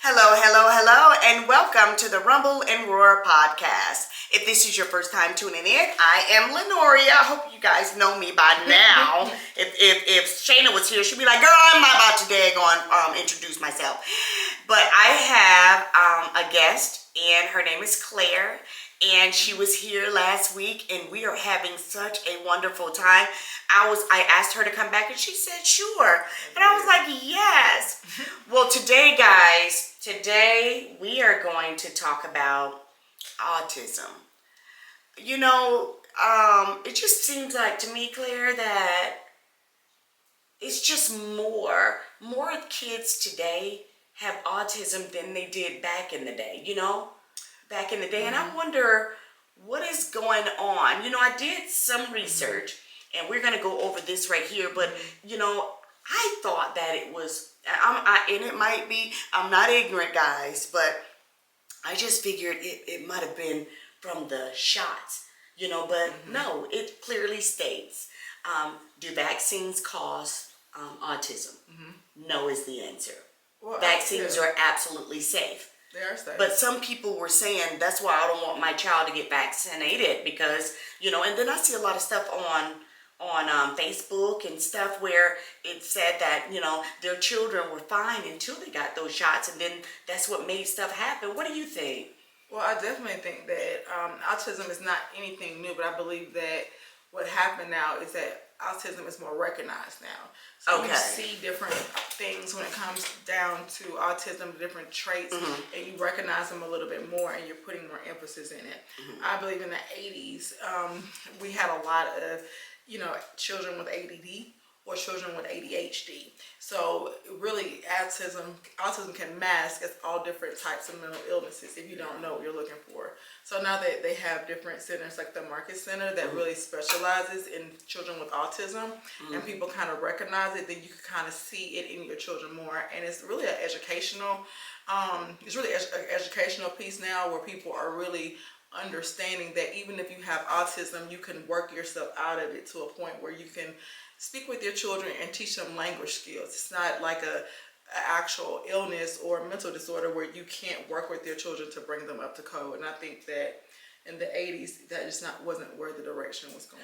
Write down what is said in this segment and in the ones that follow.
Hello, hello, hello, and welcome to the Rumble and Roar podcast. If this is your first time tuning in, I am Lenoria. I hope you guys know me by now. if Shayna was here, she'd be like, girl, I'm not about to daggone introduce myself. But I have a guest, and her name is Claire. And she was here last week, and we are having such a wonderful time. I asked her to come back, and she said, sure. And I was like, yes. Well, today, guys, we are going to talk about autism. You know, it just seems like to me, Claire, that it's just more kids today have autism than they did back in the day, back in the day. And I wonder what is going on. I did some research, and we're going to go over this right here, but I thought that it was, and it might be, I'm not ignorant, guys, but I just figured it might have been from the shots, but no, it clearly states, do vaccines cause autism? No is the answer. Well, vaccines are absolutely safe. They are safe. But some people were saying that's why I don't want my child to get vaccinated because, and then I see a lot of stuff on Facebook and stuff where it said that, their children were fine until they got those shots, and then that's what made stuff happen. What do you think? Well, I definitely think that autism is not anything new, but I believe that what happened now is that autism is more recognized now. So you see different things when it comes down to autism, different traits, and you recognize them a little bit more, and you're putting more emphasis in it. I believe in the 80s, we had a lot of, children with ADD or children with ADHD. So really, autism can mask as all different types of mental illnesses if you don't know what you're looking for. So now that they have different centers like the Market Center that really specializes in children with autism, and people kind of recognize it, then you can kind of see it in your children more. And it's really an educational, educational piece now where people are really understanding that even if you have autism, you can work yourself out of it to a point where you can speak with your children and teach them language skills. It's not like a actual illness or mental disorder where you can't work with your children to bring them up to code. And I think that in the 80s, that just wasn't where the direction was going.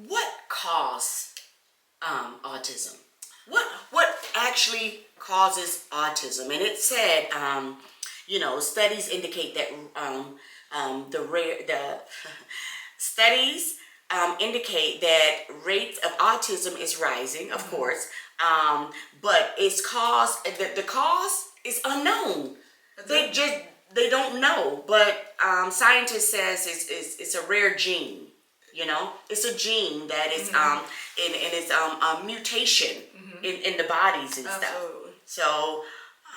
What caused autism? What actually causes autism? And it said, studies indicate that studies indicate that rates of autism is rising, of course, but it's caused, the cause is unknown. They don't know, but scientists says it's a rare gene. It's a gene that is and it's a mutation in the bodies and stuff. So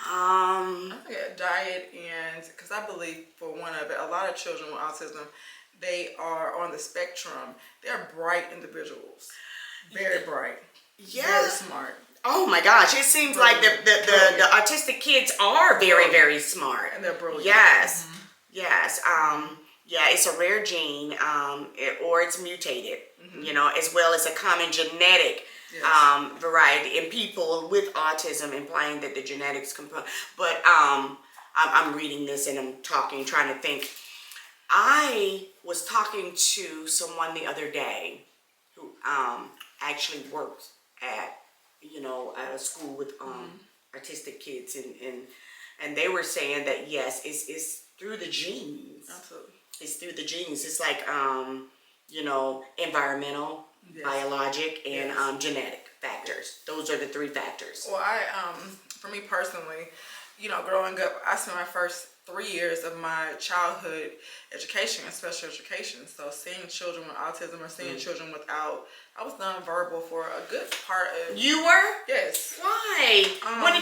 I think diet, and because I believe for one of it, a lot of children with autism, they are on the spectrum. They're bright individuals, very bright, very smart. Oh my gosh! It seems like the autistic kids are very, very smart, and they're brilliant. Yes, yes. It's a rare gene, or it's mutated. As well as a common genetic variety in people with autism, implying that the genetics component. But I'm reading this and I'm trying to think. I was talking to someone the other day who actually works at a school with autistic kids, and they were saying that yes, it's through the genes. Absolutely, it's through the genes. It's like environmental, biologic, and genetic factors. Those are the three factors. Well, for me personally, growing up, I spent my first 3 years of my childhood education in special education. So seeing children with autism or seeing children without, I was nonverbal for a good part of. You were? Yes. Why? What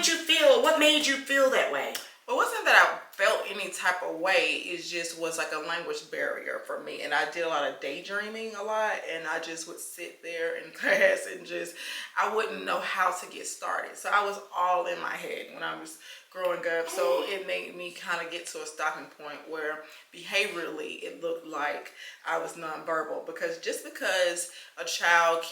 made you feel that way? Well, it wasn't that I felt any type of way. It just was like a language barrier for me. And I did a lot of daydreaming a lot. And I just would sit there in class and I wouldn't know how to get started. So I was all in my head when I was growing up. So it made me kind of get to a stopping point where behaviorally it looked like I was nonverbal, because just because a child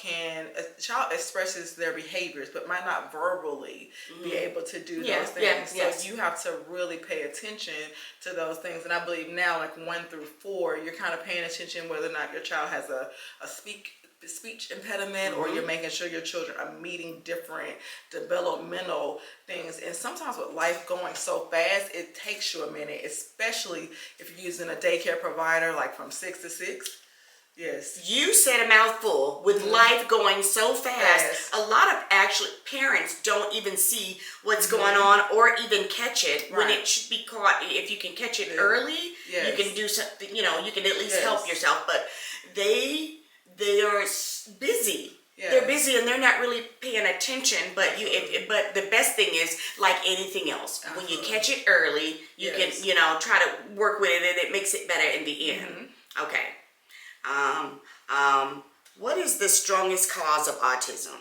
expresses their behaviors but might not verbally be able to do those things. So you have to really pay attention to those things. And I believe now, like 1 through 4, you're kind of paying attention whether or not your child has a speech impediment, or you're making sure your children are meeting different developmental things. And sometimes with life going so fast, it takes you a minute, especially if you're using a daycare provider like from 6 to 6. Yes. You said a mouthful. With life going so fast, a lot of parents don't even see what's going on or even catch it when it should be caught. If you can catch it early, you can do something, you can at least help yourself. But they are busy. They're busy and they're not really paying attention. But but the best thing is, like anything else, when you catch it early, you can try to work with it, and it makes it better in the end. Okay. What is the strongest cause of autism?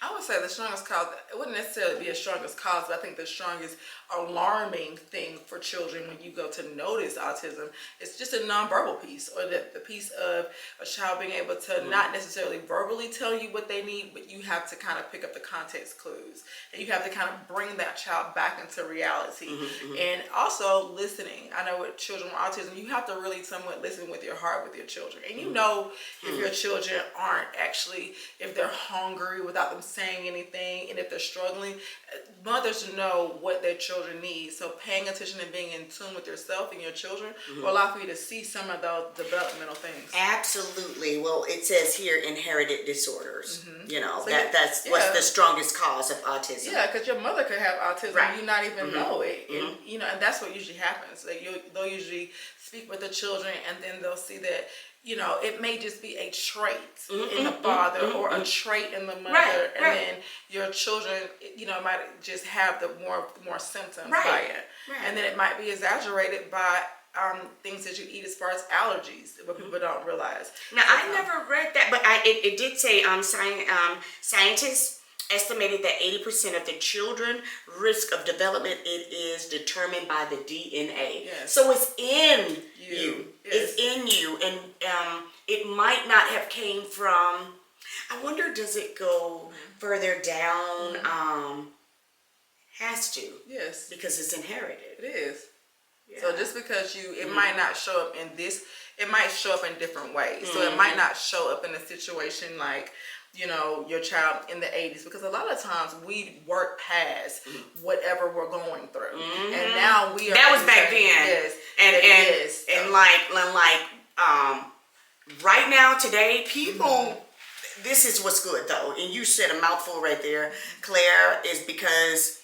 I would say the strongest cause, it wouldn't necessarily be a strongest cause, but I think the strongest alarming thing for children when you go to notice autism is just a nonverbal piece, or the piece of a child being able to not necessarily verbally tell you what they need, but you have to kind of pick up the context clues, and you have to kind of bring that child back into reality. And also listening. I know with children with autism, you have to really somewhat listen with your heart with your children, and if your children aren't actually, if they're hungry without them saying anything, and if they're struggling, mothers know what their children need. So paying attention and being in tune with yourself and your children will allow for you to see some of those developmental things. Absolutely. Well, it says here inherited disorders. So that's what's the strongest cause of autism. Yeah, because your mother could have autism and you not even know it. And, and that's what usually happens. Like they'll usually speak with the children, and then they'll see that it may just be a trait in the father or a trait in the mother, and then your children, might just have the more symptoms by it, and then it might be exaggerated by things that you eat as far as allergies, what people don't realize. Now, I never read that, but it did say scientists estimated that 80% of the children risk of development, it is determined by the DNA. So it's in you. It's in you, and it might not have came from. I wonder, does it go further down? Has to. Yes, because it's inherited. It is. So just because it might not show up in this, it might show up in different ways. So it might not show up in a situation like, your child in the 80s, because a lot of times we work past whatever we're going through, and now we are. That was back then. Yes, and right now today, people. This is what's good though, and you said a mouthful right there, Claire, is because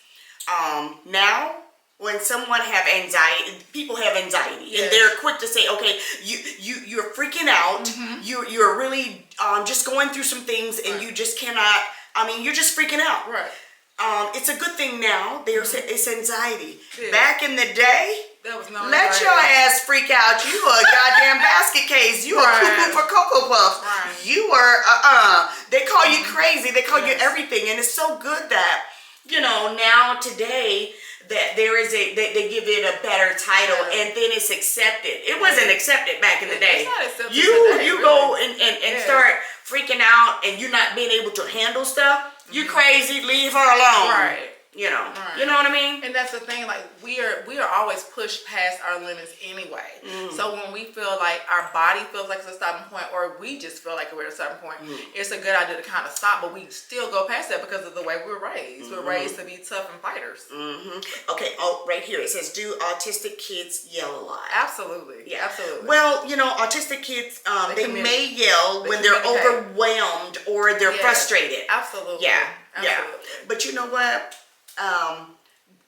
now. When someone have anxiety, people have anxiety, and they're quick to say, "Okay, you're freaking out. You're really just going through some things, and you just cannot. You're just freaking out." Right. It's a good thing now. It's anxiety. Back in the day, that was no let anxiety. your ass freak out. You were a goddamn basket case. You were cuckoo for Cocoa Puffs. Right. You were They call you crazy. They call you everything, and it's so good that now today. That there is they give it a better title, and then it's accepted. It wasn't accepted back in the day. It's not accepted you today, you really. go and start freaking out, and you're not being able to handle stuff. You crazy, leave her alone. Right. You know what I mean? And that's the thing, like we are always pushed past our limits anyway. So when we feel like our body feels like it's a stopping point, or we just feel like we're at a stopping point, it's a good idea to kind of stop, but we still go past that because of the way we're raised. We're raised to be tough and fighters. Okay, right here it says, do autistic kids yell a lot? Absolutely. Yeah, absolutely. Well, autistic kids, they may yell when they're overwhelmed or they're frustrated. Absolutely. Yeah. Absolutely. But you know what?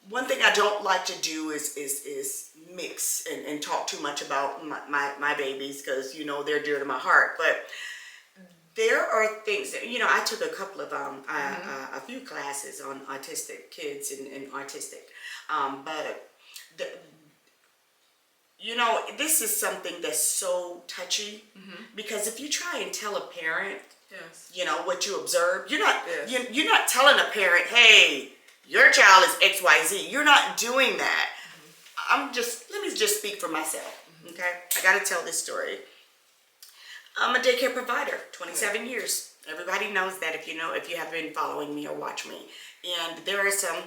One thing I don't like to do is mix and talk too much about my babies, because they're dear to my heart. But there are things that I took a couple of a few classes on autistic kids and autistic, but this is something that's so touchy, because if you try and tell a parent, what you observe, you're not telling a parent, hey, your child is XYZ. You're not doing that. Let me just speak for myself, okay? I got to tell this story. I'm a daycare provider, 27 years. Everybody knows that if you have been following me or watch me. And there are some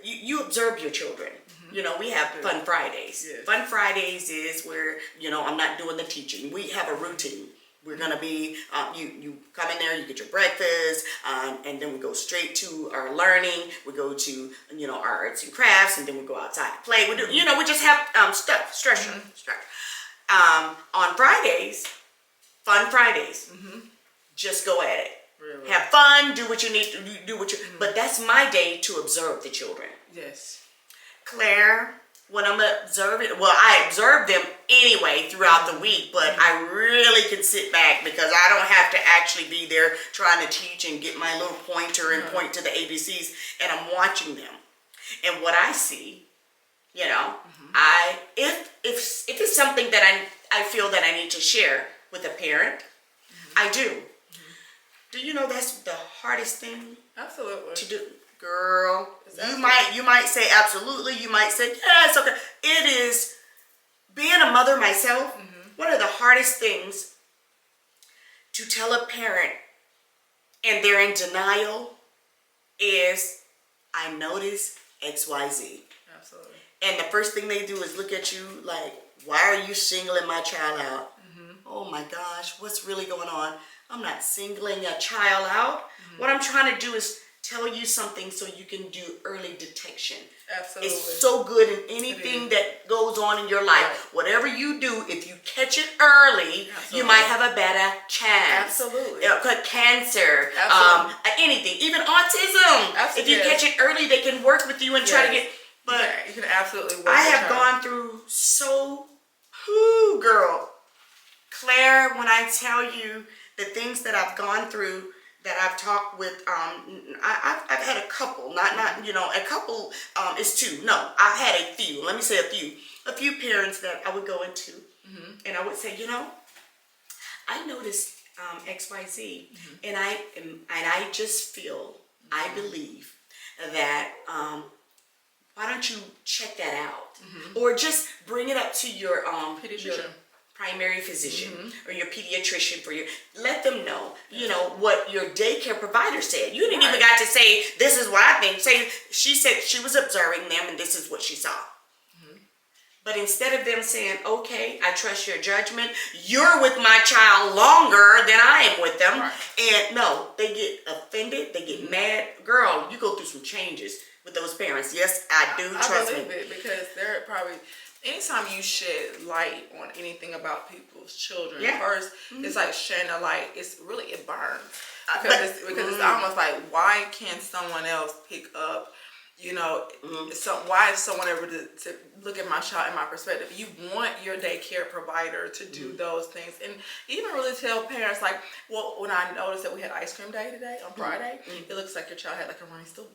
you observe your children. We have Fun Fridays. Yes. Fun Fridays is where, I'm not doing the teaching. We have a routine. We're going to be, you come in there, you get your breakfast, and then we go straight to our learning. We go to, our arts and crafts, and then we go outside to play. We do, we just have structure. On Fridays, Fun Fridays, just go at it. Really? Have fun, do what you need to do, but that's my day to observe the children. Yes. Claire, when I'm observing, I observe them anyway throughout the week, but I really can sit back because I don't have to actually be there trying to teach and get my little pointer and point to the ABCs, and I'm watching them. And what I see, if it's something that I feel that I need to share with a parent, I do. Do you know that's the hardest thing? Absolutely. To do? Girl, you might say absolutely, you might say, yeah, it's okay. It is, being a mother myself, one of the hardest things to tell a parent and they're in denial is, I notice XYZ. Absolutely. And the first thing they do is look at you like, why are you singling my child out? Oh my gosh, what's really going on? I'm not singling a child out. What I'm trying to do is tell you something so you can do early detection. Absolutely. It's so good in anything that goes on in your life. Right. Whatever you do, if you catch it early, you might have a better chance. Absolutely. Cancer, anything, even autism. If you catch it early, they can work with you and try to get. But you can absolutely work. I have gone through girl, Claire, when I tell you the things that I've gone through, that I've talked with, I've had a couple, not a couple is two. No, I've had a few. Let me say a few parents that I would go into, and I would say, I noticed XYZ, and I just feel, I believe that why don't you check that out, or just bring it up to your pediatrician. Primary physician or your pediatrician let them know, what your daycare provider said. You didn't even got to say, this is what I think. Say, she said she was observing them and this is what she saw. But instead of them saying, okay, I trust your judgment, you're with my child longer than I am with them. Right. And no, they get offended, they get mad. Girl, you go through some changes with those parents. Yes, I do. Trust me. I believe it, because they're probably, anytime you shed light on anything about people's children, first it's like shedding a light. It burns because it's almost like, why can't someone else pick up? Why is someone ever to look at my child in my perspective? You want your daycare provider to do those things, and even really tell parents like, well, when I noticed that we had ice cream day today on Friday, it looks like your child had like a runny stool.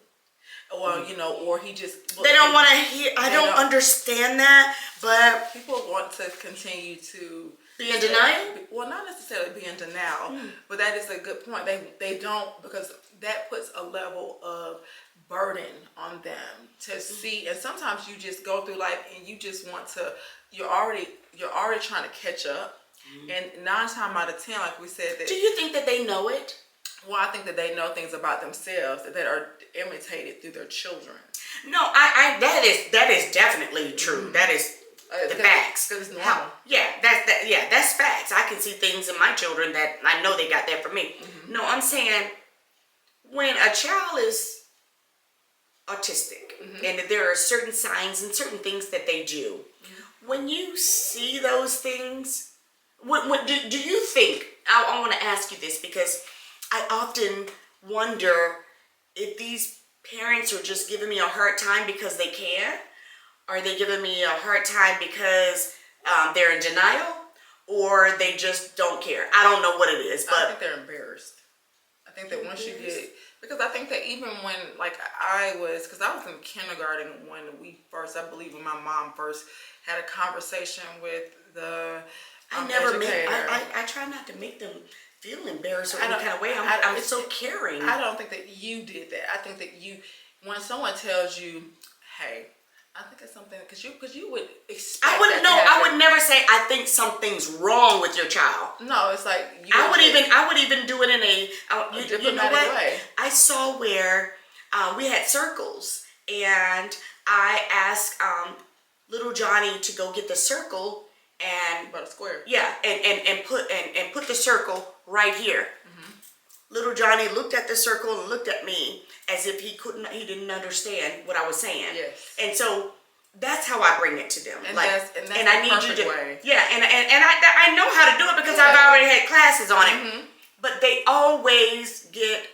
Well, or he just... They don't want to hear... I don't understand that, but... People want to continue to... Be in denial? Well, not necessarily be in denial, but that is a good point. They don't, because that puts a level of burden on them to see, and sometimes you just go through life and you just want to... You're already trying to catch up, and 9 times out of 10, like we said... Do you think that they know it? Well, I think that they know things about themselves that are imitated through their children. No, that is definitely true. That is the facts. Because it's normal. That's facts. I can see things in my children that I know they got that from me. No, I'm saying when a child is autistic and there are certain signs and certain things that they do, when you see those things, what do you think? I want to ask you this because I often wonder if these parents are just giving me a hard time because they can. Are they giving me a hard time because they're in denial, or they just don't care? I don't know what it is, but I think they're embarrassed. I think that once you get, because I think that even when, like, because I was in kindergarten when when my mom first had a conversation with the educator. I try not to make them feel embarrassed or any kind of way. I'm so caring. I don't think that you did that. I think that when someone tells you, "Hey, I think it's something," because you would expect. I would never say I think something's wrong with your child. No, it's like I would even do it in a diplomatic way. I saw where we had circles, and I asked little Johnny to go get the circle and about a square. Yeah, and put the circle right here. Little Johnny looked at the circle and looked at me as if he didn't understand what I was saying. Yes. And so that's how I bring it to them. And like, that's and I need you to, way. Yeah, and I know how to do it because I've already had classes on it. But they always get,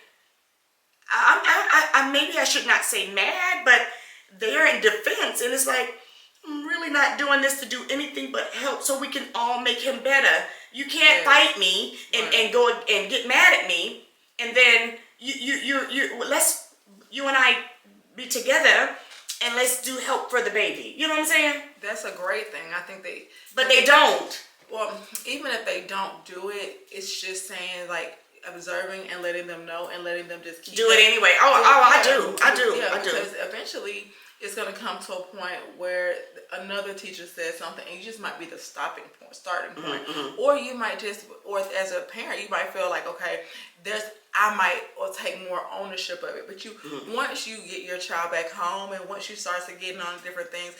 I maybe I should not say mad, but they're in defense, and it's like, I'm really not doing this to do anything but help so we can all make him better. You can't fight me and go and get mad at me, and then let's you and I be together and let's do help for the baby. You know what I'm saying? That's a great thing. I think But they don't. Well, even if they don't do it, it's just saying like observing and letting them know and letting them just keep do it anyway. I do. Yeah, because eventually it's going to come to a point where another teacher says something and you just might be the starting point. Or you might just, or as a parent, you might feel like, okay, I might or take more ownership of it. But once you get your child back home and once you start to getting on different things,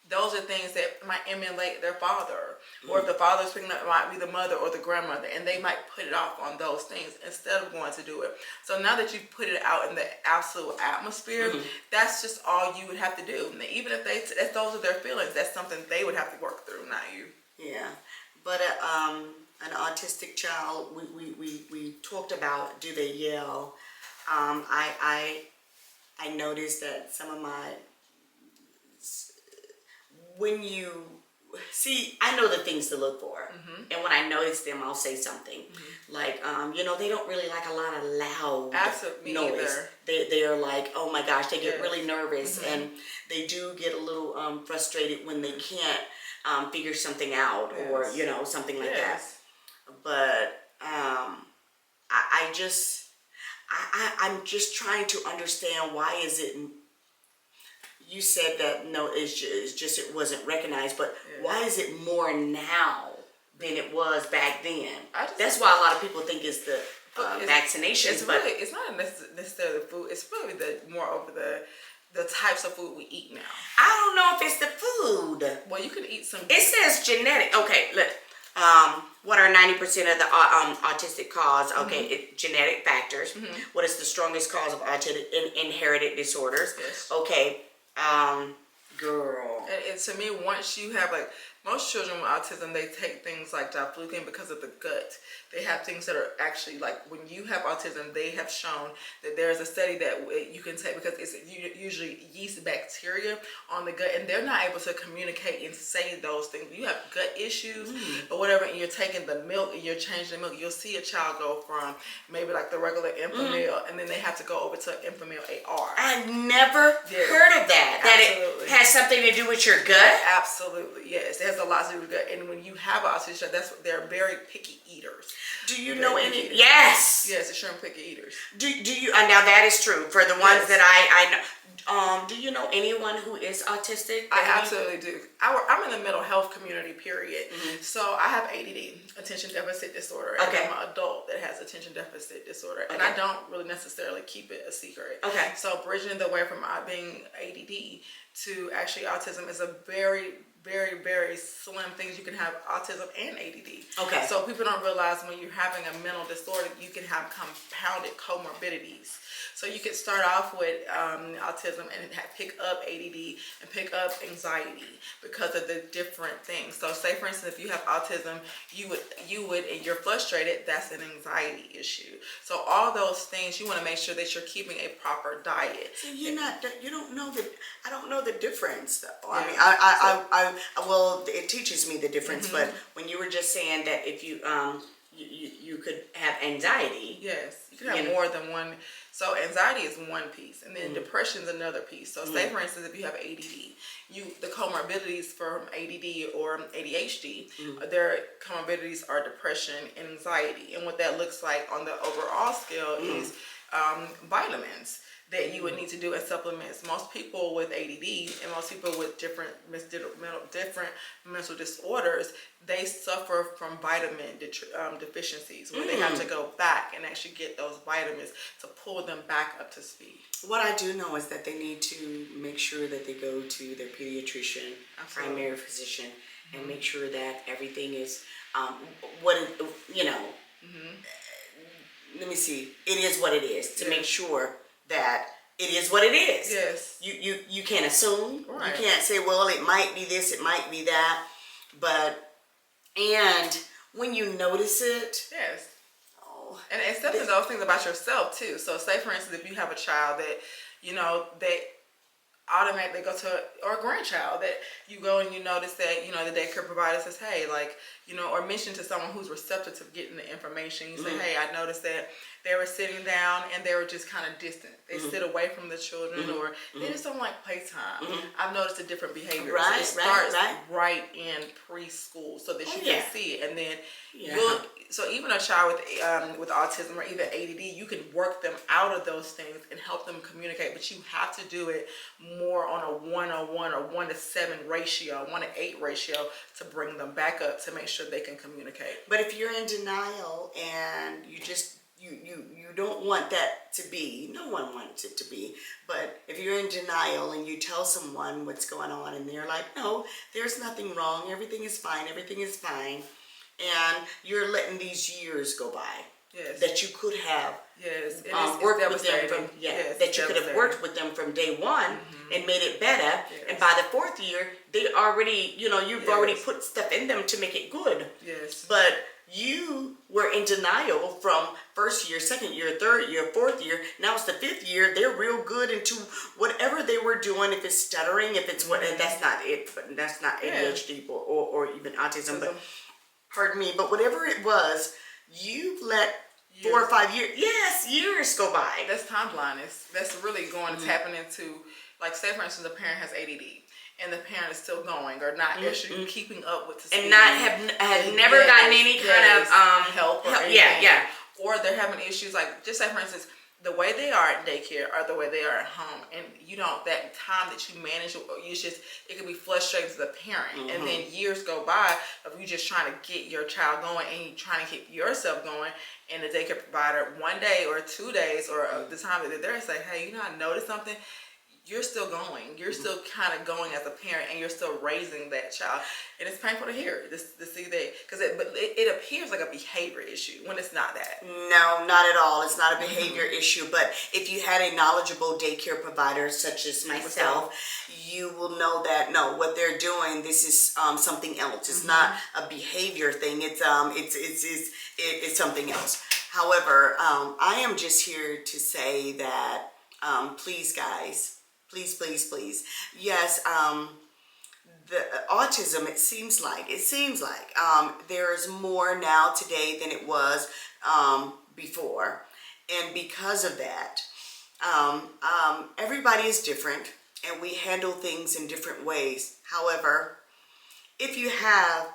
those are things that might emulate their father. Or if the father's picking up, it might be the mother or the grandmother, and they might put it off on those things instead of going to do it. So now that you've put it out in the absolute atmosphere, that's just all you would have to do. And even if those are their feelings, that's something they would have to work through, not you. Yeah, but an autistic child, we talked about, do they yell? I noticed that some of my, when you see, I know the things to look for, and when I notice them, I'll say something like, they don't really like a lot of loud noise. They are like, oh my gosh, they get really nervous, and they do get a little frustrated when they can't figure something out, or something like that. But I'm just trying to understand, why is it? You said that no, it's just it wasn't recognized, but why is it more now than it was back then? That's why a lot of people think it's the vaccinations. It's not necessarily the food. It's really more over the types of food we eat now. I don't know if it's the food. Well, you can eat some. It says genetic. Okay, look. What are 90% of the autistic cause? Okay, genetic factors. What is the strongest cause of autism? Inherited disorders. Yes. Okay. Girl. And to me, once you have, like, most children with autism, they take things like diflucan because of the gut. They have things that are actually, like, when you have autism, they have shown that there's a study that you can take, because it's usually yeast bacteria on the gut, and they're not able to communicate and say those things. You have gut issues or whatever, and you're taking the milk and you're changing the milk. You'll see a child go from maybe like the regular Enfamil, and then they have to go over to Enfamil AR. I've never heard of that. Absolutely. That it has something to do with your gut? Absolutely, yes. It has a lot to do with gut. And when you have autism, they're very picky eaters. Do you know any? Yes. Yes, they're extremely picky eaters. Do you? Now that is true for the ones that I know. Do you know anyone who is autistic? I absolutely do. I'm in the mental health community, period. So I have ADD, attention deficit disorder. And I'm an adult that has attention deficit disorder. And I don't really necessarily keep it a secret. Okay. So bridging the way from being ADD to actually autism is a very, very, very slim things. You can have autism and ADD. Okay. So people don't realize when you're having a mental disorder, you can have compounded comorbidities. So you could start off with autism and pick up ADD and pick up anxiety because of the different things. So say for instance, if you have autism, you would and you're frustrated, that's an anxiety issue. So all those things, you want to make sure that you're keeping a proper diet. So you don't know I don't know the difference though. I mean, well, it teaches me the difference, but when you were just saying that if you you could have anxiety. Yes, you could have more than one. So anxiety is one piece, and then depression is another piece. So say for instance, if you have ADD, the comorbidities from ADD or ADHD, their comorbidities are depression and anxiety. And what that looks like on the overall scale is vitamins. that you would need to do as supplements. Most people with ADD and most people with different mental disorders, they suffer from vitamin deficiencies where they have to go back and actually get those vitamins to pull them back up to speed. What I do know is that they need to make sure that they go to their pediatrician, primary physician, and make sure that everything is let me see. It is what it is to make sure that it is what it is. Yes. You can't assume. Right. You can't say, well, it might be this, it might be that. And when you notice it. Yes. And accepting those things about yourself too. So say for instance, if you have a child that, that automatically go to, or a grandchild that you go and you notice that, the daycare provider says, hey, or mention to someone who's receptive to getting the information. You say, hey, I noticed that they were sitting down and they were just kind of distant. They sit away from the children or they just don't like playtime. I've noticed a different behavior. Right, so it starts right in preschool so that you can see it. And then so even a child with autism or even ADD, you can work them out of those things and help them communicate. But you have to do it more on a 1-on-1 or 1-to-7 ratio, 1-to-8 ratio to bring them back up to make sure they can communicate. But if you're in denial and you just you don't want that to be, no one wants it to be, but if you're in denial and you tell someone what's going on and they're like, no, there's nothing wrong, everything is fine, and you're letting these years go by that you could have worked with them that you could have worked with them from day one and made it better, and by the 4th year they already, you've already put stuff in them to make it good. But you were in denial from 1st year, 2nd year, 3rd year, 4th year. Now it's the 5th year. They're real good into whatever they were doing. If it's stuttering, if it's and that's not it. But that's not ADHD or even autism. But pardon me. But whatever it was, you've let 4 or 5 years. Yes, years go by. That's time blindness. That's really going to tapping into, like, say for instance, a parent has ADD. And the parent is still going or not actually keeping up with the speed. And has never gotten any kind of help or anything. Or they're having issues like, just say for instance, the way they are at daycare or the way they are at home, and that time that you manage, it can be frustrating to the parent. And then years go by of you just trying to get your child going and you trying to keep yourself going, and the daycare provider 1 day or 2 days or the time that they're there say, hey, I noticed something. You're still going. You're still kind of going as a parent, and you're still raising that child. And it's painful to hear, to see that, because it appears like a behavior issue when it's not that. No, not at all. It's not a behavior issue. But if you had a knowledgeable daycare provider such as myself, you will know that what they're doing. This is something else. It's not a behavior thing. It's something else. However, I am just here to say that please, guys. Please. Yes, the autism, it seems like there's more now today than it was before. And because of that, everybody is different and we handle things in different ways. However, if you have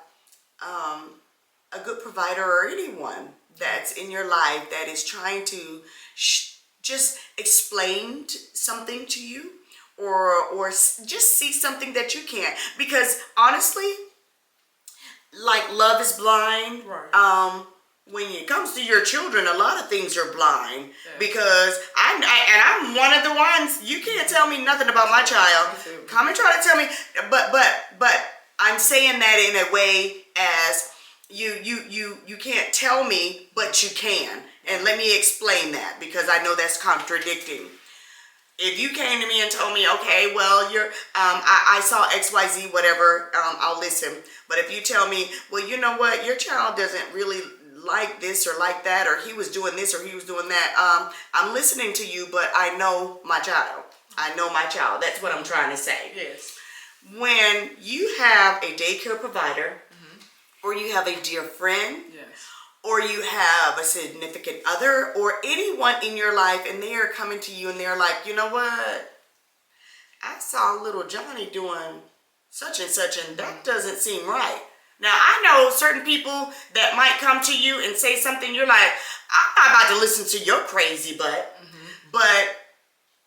a good provider or anyone that's in your life that is trying to just explain something to you, or just see something that you can't, because honestly, like love is blind. When it comes to your children, a lot of things are blind because I'm one of the ones. You can't tell me nothing about my child. Come and try to tell me, but I'm saying that in a way as you can't tell me, but you can. And let me explain that, because I know that's contradicting. If you came to me and told me, okay, well, I saw XYZ, whatever, I'll listen. But if you tell me, well, you know what, your child doesn't really like this or like that, or he was doing this or he was doing that, I'm listening to you, but I know my child. That's what I'm trying to say. Yes. When you have a daycare provider, or you have a dear friend, or you have a significant other or anyone in your life, and they are coming to you and they're like, you know what, I saw little Johnny doing such and such, and that doesn't seem right. Now, I know certain people that might come to you and say something, you're like, I'm not about to listen to your crazy butt. But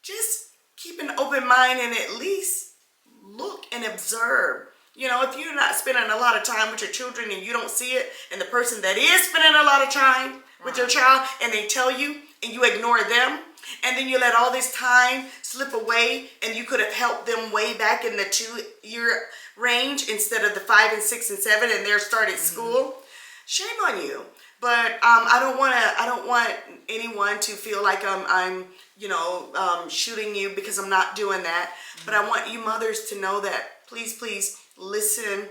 just keep an open mind and at least look and observe. You know, if you're not spending a lot of time with your children and you don't see it, and the person that is spending a lot of time with your child and they tell you and you ignore them, and then you let all this time slip away, and you could have helped them way back in the 2-year range instead of the 5 and 6 and 7, and they're started school. Shame on you. But I don't want anyone to feel like I'm shooting you, because I'm not doing that. But I want you mothers to know that please listen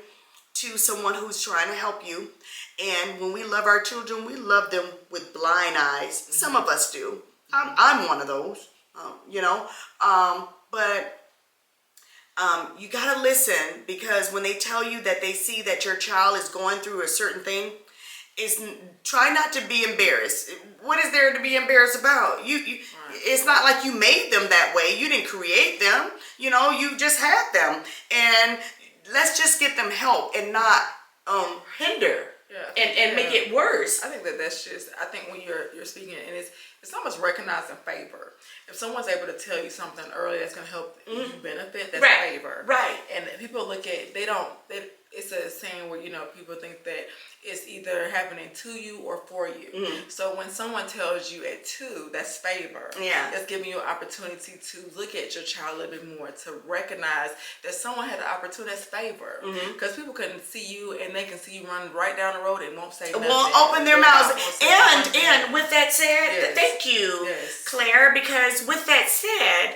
to someone who's trying to help you. And when we love our children, we love them with blind eyes. Some of us do. I'm one of those, but you gotta listen, because when they tell you that they see that your child is going through a certain thing, try not to be embarrassed. What is there to be embarrassed about? You it's not like you made them that way. You didn't create them. You just had them, and let's just get them help and not hinder. And make it worse. I think that's just, I think when you're speaking, and it's almost recognizing favor. If someone's able to tell you something early that's going to help you benefit, that's favor. Right. And people look at, it's a saying where, people think that it's either happening to you or for you. So when someone tells you at 2, that's favor. Yeah. That's giving you an opportunity to look at your child a little bit more, to recognize that someone had an opportunity. That's favor. Because people can see you, and they can see you run right down the road and won't say nothing. Won't open their mouths. And with that said, thank you, Claire, because with that said,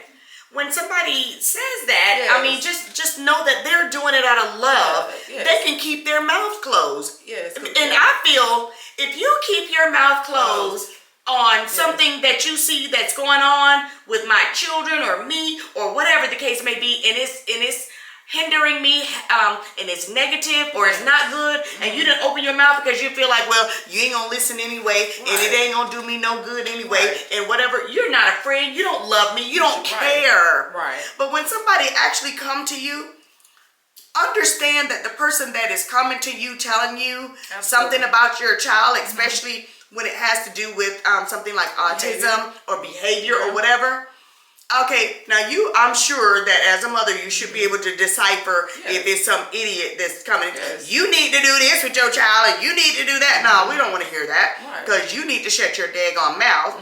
when somebody says that, I mean, just know that they're doing it out of love. They can keep their mouth closed. And I feel if you keep your mouth closed on something that you see that's going on with my children or me or whatever the case may be, and it's hindering me, and it's negative or it's not good, and you didn't open your mouth because you feel like, well, you ain't gonna listen anyway, and it ain't gonna do me no good anyway, and whatever. You're not a friend. You don't love me. You don't care. But when somebody actually come to you, understand that the person that is coming to you telling you something about your child, especially when it has to do with something like autism or behavior or whatever. Okay, now I'm sure that as a mother, you should be able to decipher if it's some idiot that's coming. You need to do this with your child, and you need to do that. No, we don't want to hear that, because you need to shut your daggone mouth,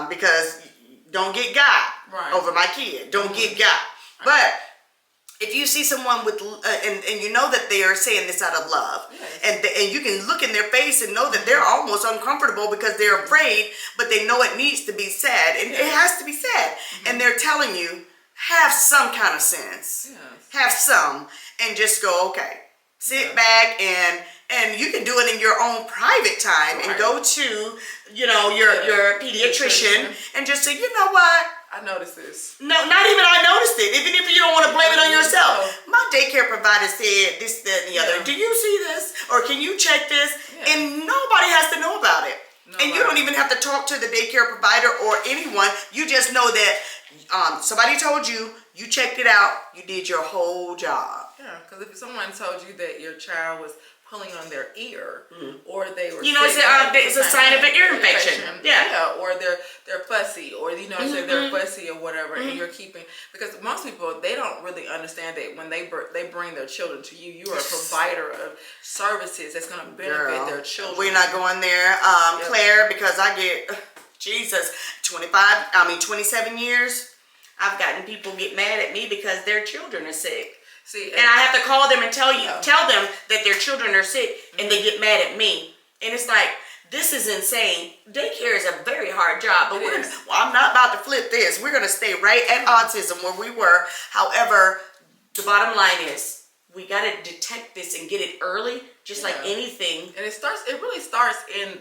because don't get got over my kid. Don't get got. But if you see someone with, and you know that they are saying this out of love, and you can look in their face and know that they're almost uncomfortable because they're afraid, but they know it needs to be said, and it has to be said, and they're telling you, have some kind of sense, have some, and just go, okay, sit back, and you can do it in your own private time, and go to, your pediatrician, and just say, you know what? I noticed this. No, not even I noticed it. Even if you don't want to blame it on yourself. My daycare provider said this, that, and the other. Do you see this? Or can you check this? And nobody has to know about it. And you don't even have to talk to the daycare provider or anyone. You just know that somebody told you, you checked it out, you did your whole job. Yeah, because if someone told you that your child was pulling on their ear, or they were, it's a sign of an ear infection. Or they're fussy, or they're fussy or whatever, and you're keeping, because most people, they don't really understand that when they bring their children to you, you are a provider of services that's going to benefit their children. We're not going there, Claire, because I get 27 years. I've gotten people get mad at me because their children are sick. And I have to call them and tell them that their children are sick, and they get mad at me. And it's like, this is insane. Daycare is a very hard job, but I'm not about to flip this. We're going to stay right at autism where we were. However, the bottom line is, we got to detect this and get it early, just like anything. And it really starts in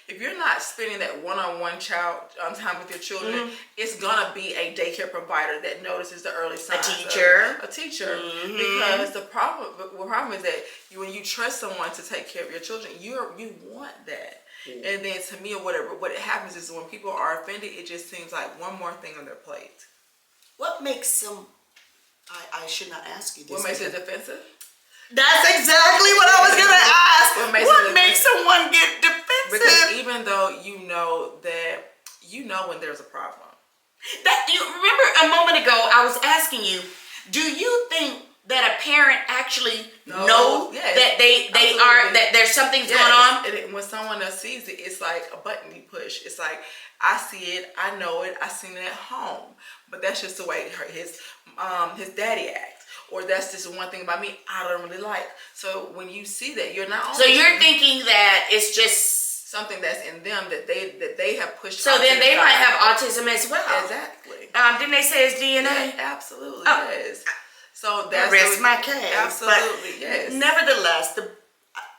if you're not spending that one-on-one child time with your children, it's gonna be a daycare provider that notices the early signs. A teacher. Because the problem is that when you trust someone to take care of your children, you want that. And then to me, or whatever, what happens is when people are offended, it just seems like one more thing on their plate. What makes some... I should not ask you this. What makes it defensive? That's exactly what I was going to ask. What makes someone get defensive? Because even though you know when there's a problem. That you remember a moment ago I was asking you, do you think that a parent actually know that they are that there's something's going on? And when someone else sees it, it's like a button you push. It's like, I see it, I know it, I seen it at home, but that's just the way his daddy acts, or that's just one thing about me I don't really like. So when you see that, you're not only so you're thinking that it's just something that's in them that they have pushed. So then they might have autism as well. Exactly. Didn't they say it's DNA? Yeah, absolutely. Yes. So that's my case. Absolutely. But yes. Nevertheless,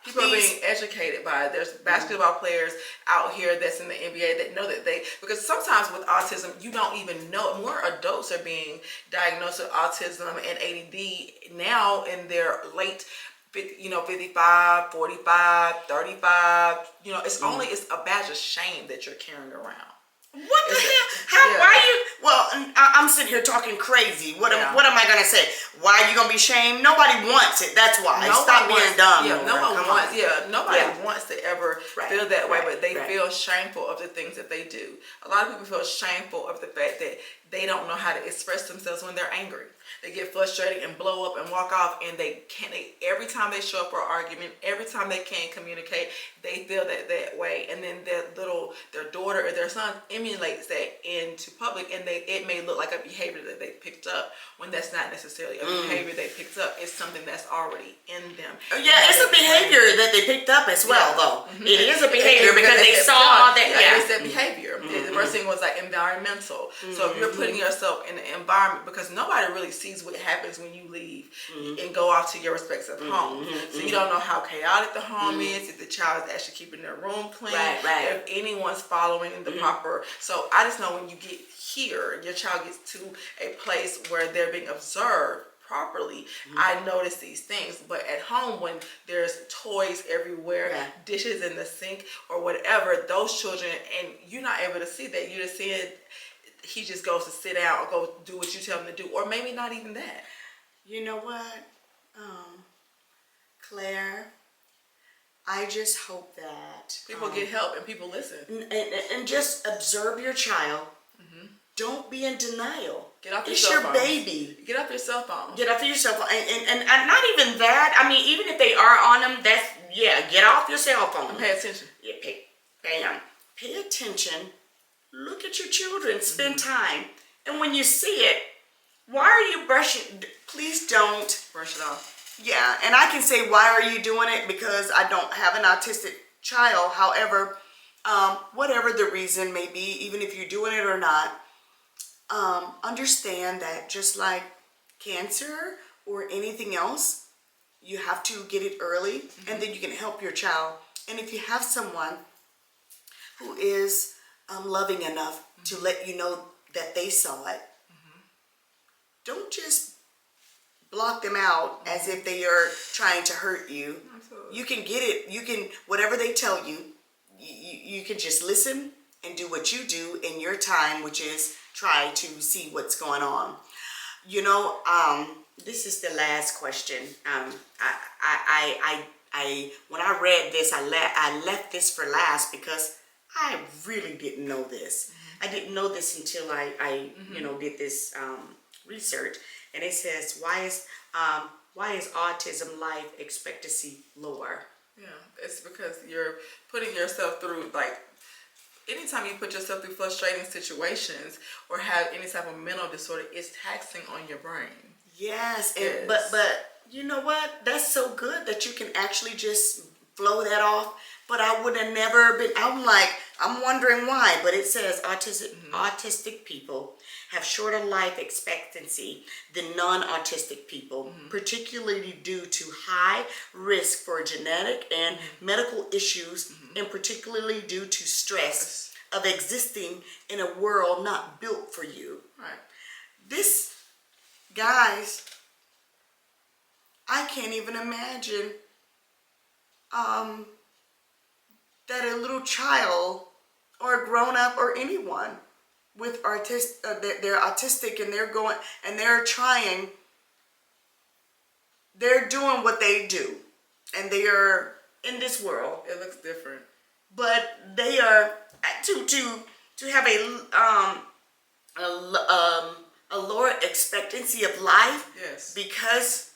people are being educated by it. There's basketball players out here that's in the NBA that know that because sometimes with autism, you don't even know. More adults are being diagnosed with autism and ADD now in their late 55, 45, 35. It's only, it's a badge of shame that you're carrying around. What the hell? Why are you? Well, I'm sitting here talking crazy. What am I gonna say? Why are you gonna be shamed? Nobody wants it. That's why. Stop being dumb. Yeah, nobody wants to ever feel that way, but they feel shameful of the things that they do. A lot of people feel shameful of the fact that they don't know how to express themselves when they're angry. They get frustrated and blow up and walk off, and every time they show up for an argument, every time they can't communicate, they feel that way, and then their daughter or their son emulates that into public, and it may look like a behavior that they picked up when that's not necessarily a behavior they picked up. It's something that's already in them. Yeah, it's a behavior that they picked up as well, though. Mm-hmm. It is a behavior because they saw that. Yeah, it's that behavior. Mm-hmm. The first thing was like environmental. Mm-hmm. So if you're putting yourself in the environment, because nobody really sees what happens when you leave and go off to your respective homes. So you don't know how chaotic the home is, if the child is actually keeping their room clean, if anyone's following the proper. So I just know when you get here, your child gets to a place where they're being observed properly, I notice these things. But at home, when there's toys everywhere, dishes in the sink or whatever, those children, and you're not able to see that, you're just seeing he just goes to sit down or go do what you tell him to do, or maybe not even that. You know what, Claire? I just hope that people get help and people listen. And just observe your child. Don't be in denial. Get off your it's cell your phone. Baby. Get off your cell phone. Get off your cell phone. And not even that. I mean, even if they are on them, get off your cell phone. And pay attention. Yeah, pay attention. Look at your children. Spend time. And when you see it, why are you brushing? Please don't. Brush it off. Yeah, and I can say, why are you doing it? Because I don't have an autistic child. However, whatever the reason may be, even if you're doing it or not, understand that just like cancer or anything else, you have to get it early, and then you can help your child. And if you have someone who is loving enough to let you know that they saw it, don't just block them out as if they are trying to hurt you. Absolutely. You can get it. You can, whatever they tell you, you can just listen and do what you do in your time, which is try to see what's going on. You know, this is the last question. I when I read this, I left this for last because I really didn't know this. I didn't know this until I did this research, and it says why is autism life expectancy lower? Yeah, it's because you're putting yourself through, like, anytime you put yourself through frustrating situations or have any type of mental disorder, it's taxing on your brain. Yes, but you know what? That's so good that you can actually just flow that off. But I would have never been. I'm wondering why. But it says autistic people have shorter life expectancy than non-autistic people, particularly due to high risk for genetic and medical issues, and particularly due to stress of existing in a world not built for you. Right. This, guys, I can't even imagine that a little child or a grown-up or anyone with they're autistic and they're going and they're trying, they're doing what they do, and they are in this world. It looks different, but they are to have a lower expectancy of life. Yes. Because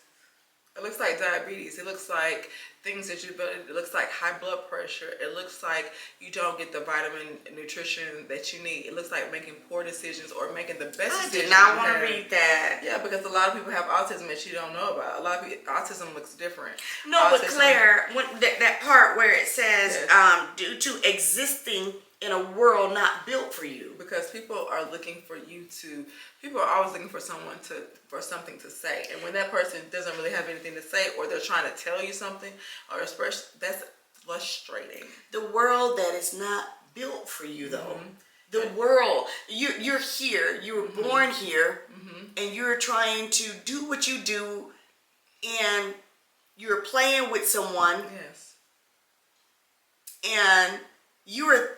it looks like diabetes. It looks like things that you, but it looks like high blood pressure. It looks like you don't get the vitamin nutrition that you need. It looks like making poor decisions or making the best decisions. I did not want to read that. Yeah, because a lot of people have autism that you don't know about. A lot of people, autism looks different. No, autism, but Claire, that part where it says, yes. Due to existing in a world not built for you. Because people are looking for you to, people are always looking for for something to say. And when that person doesn't really have anything to say, or they're trying to tell you something or express, that's frustrating. The world that is not built for you, though. The world, you're here, you were born here, and you're trying to do what you do, and you're playing with someone. Yes. And your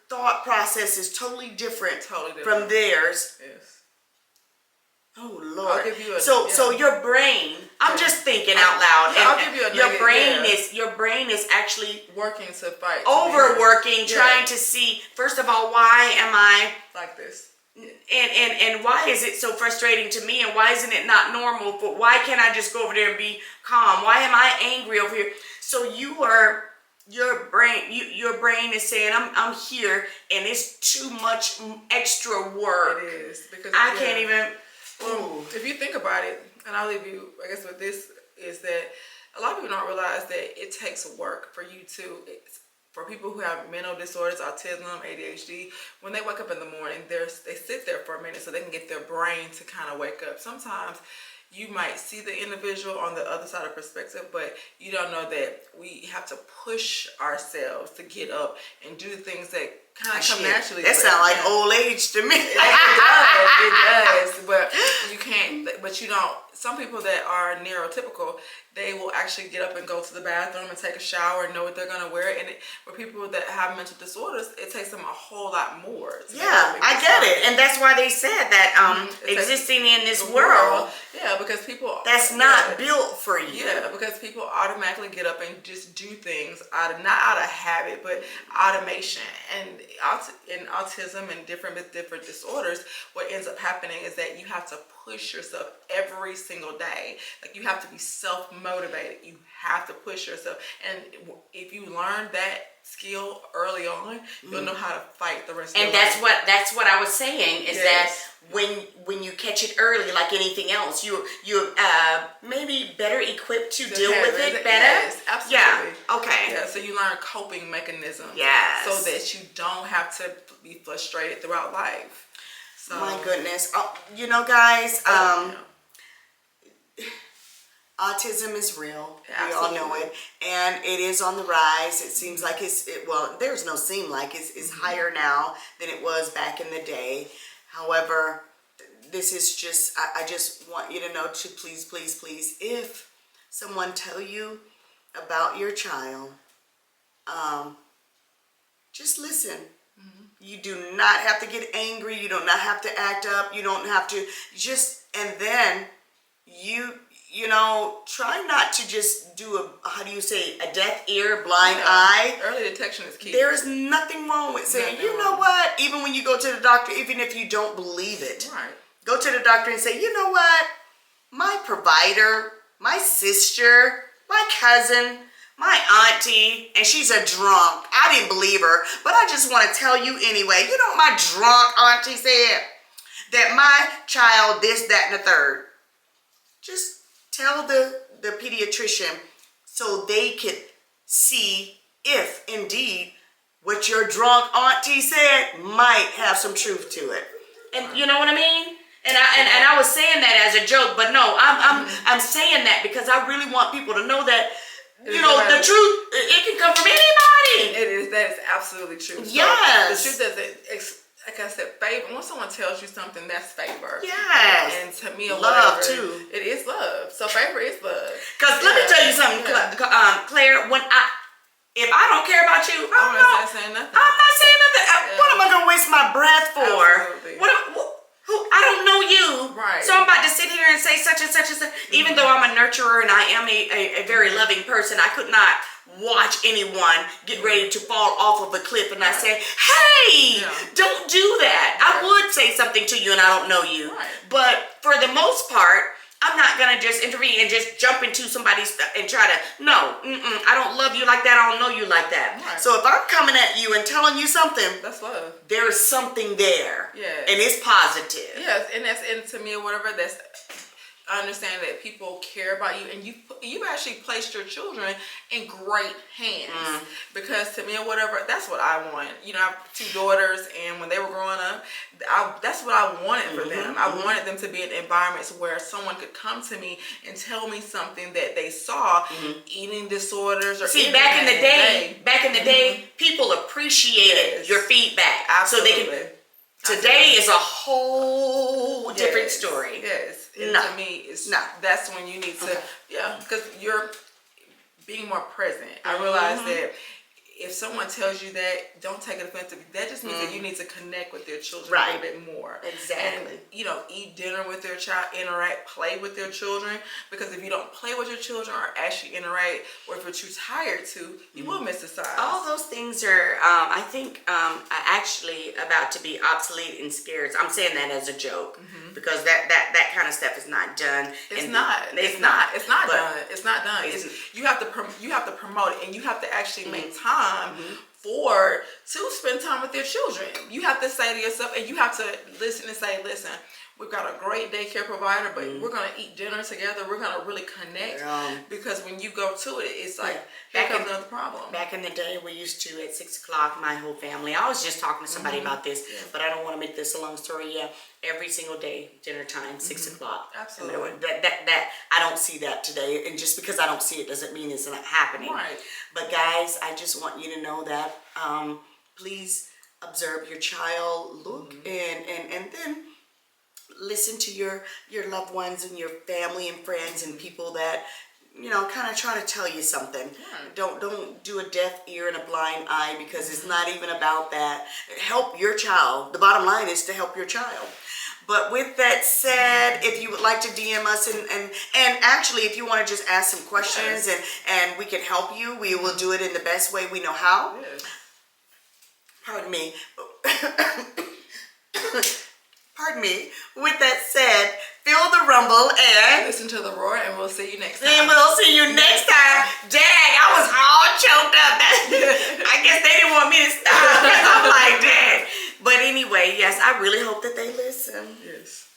thought process is totally different from theirs. Yes. Oh Lord. I'll give you so your brain, I'm just thinking out loud. Yeah, I'll give you your brain is actually working to fight. Overworking, trying to see, first of all, why am I like this? And why is it so frustrating to me, and why isn't it not normal? But why can't I just go over there and be calm? Why am I angry over here? So your brain is saying, I'm here, and it's too much extra work. It is, because I can't even. Well, if you think about it, and I'll leave you, I guess, with this, is that a lot of people don't realize that it takes work for you to, for people who have mental disorders, autism, ADHD, when they wake up in the morning, they sit there for a minute so they can get their brain to kind of wake up. Sometimes you might see the individual on the other side of perspective, but you don't know that we have to push ourselves to get up and do the things that kind of come naturally. That sounds like old age to me. It does, but you can't. But you don't. Some people that are neurotypical, they will actually get up and go to the bathroom and take a shower and know what they're gonna wear. And for people that have mental disorders, it takes them a whole lot more. I get it, and that's why they said that existing in this world. Yeah, because people that's not built for you. Yeah, because people automatically get up and just do things not out of habit, but automation. And in autism and different disorders, what ends up happening is that you have to push yourself every single day. Like, you have to be self-motivated. You have to push yourself. And if you learn that skill early on, you'll know how to fight the rest of your life. And that's what I was saying is that when you catch it early, like anything else, you maybe better equipped to deal with it better. Yes, absolutely. Yeah. Okay. Yeah. So you learn coping mechanisms. Yes. So that you don't have to be frustrated throughout life. So, my goodness. Oh, guys. Autism is real. Absolutely. We all know it, and it is on the rise. It seems like there's no seem like it's higher now than it was back in the day. However, this is just, I just want you to know to please, if someone tell you about your child, just listen. You do not have to get angry. You do not have to act up. You don't have to and then try not to just do a deaf ear, blind eye. Early detection is key. There is nothing wrong with saying, you know what, even when you go to the doctor, even if you don't believe it, go to the doctor and say, you know what, my provider, my sister, my cousin, my auntie, and she's a drunk. I didn't believe her, but I just want to tell you anyway. You know what my drunk auntie said? That my child, this, that, and the third. Just tell the pediatrician so they could see if indeed what your drunk auntie said might have some truth to it. And you know what I mean? And I was saying that as a joke, but no, I'm saying that because I really want people to know that the truth, it can come from anybody. That is absolutely true. Yes. So the truth doesn't, like I said, favor. When someone tells you something, that's favor. Yes. And to me, love too. It is love. So favor is love. Because let me tell you something, Claire. If I don't care about you, I'm not saying nothing. What am I gonna waste my breath for? Absolutely. I don't know you. Right. So I'm about to sit here and say such and such and such. Even though I'm a nurturer and I am a very loving person, I could not watch anyone get ready to fall off of a cliff and I say, hey, don't do that. I would say something to you and I don't know you. But for the most part, I'm not going to just intervene and just jump into somebody's stuff and try to, no, I don't love you like that. I don't know you like that. So if I'm coming at you and telling you something, that's love. There is something there. Yeah. And it's positive. Yes, and to me or whatever, that's, I understand that people care about you, and you've actually placed your children in great hands. Because to me or whatever, that's what I want. You know, I have 2 daughters, and when they were growing up, that's what I wanted for them. I wanted them to be in environments where someone could come to me and tell me something that they saw, eating disorders or see. Back in the day, people appreciated your feedback. Absolutely. So they can. Today is a whole different story. Yes. And to me, that's when you need to, because you're being more present. I realize that if someone tells you that, don't take it offensive. That just means that you need to connect with their children a little bit more. Exactly. And, you know, eat dinner with their child, play with their children. Because if you don't play with your children or actually interact, or if you're too tired to, you will miss the signs. All those things are, I think, are actually about to be obsolete and scarce. I'm saying that as a joke because that kind of stuff is not done. It's not done. It's not done. You have to promote it, and you have to actually make time to spend time with your children. You have to say to yourself, and you have to listen and say, listen, we've got a great daycare provider, but we're going to eat dinner together. We're going to really connect because when you go to it, it's like, here comes another problem. Back in the day, we used to, at 6 o'clock, my whole family, I was just talking to somebody about this, but I don't want to make this a long story. Every single day, dinner time, 6 o'clock. Absolutely. That I don't see that today, and just because I don't see it doesn't mean it's not happening. Right. But guys, I just want you to know that please observe your child, look, and then listen to your loved ones and your family and friends and people that, you know, kind of try to tell you something. Don't do a deaf ear and a blind eye, because it's not even about that. Help your child. The bottom line is to help your child. But with that said, if you would like to DM us and actually if you want to just ask some questions and we can help you, we will do it in the best way we know how. Pardon me. Pardon me. With that said, feel the rumble and listen to the roar, and we'll see you next time. And we'll see you next time. Dang, I was all choked up. I guess they didn't want me to stop. I'm like, dang. But anyway, yes, I really hope that they listen. Yes.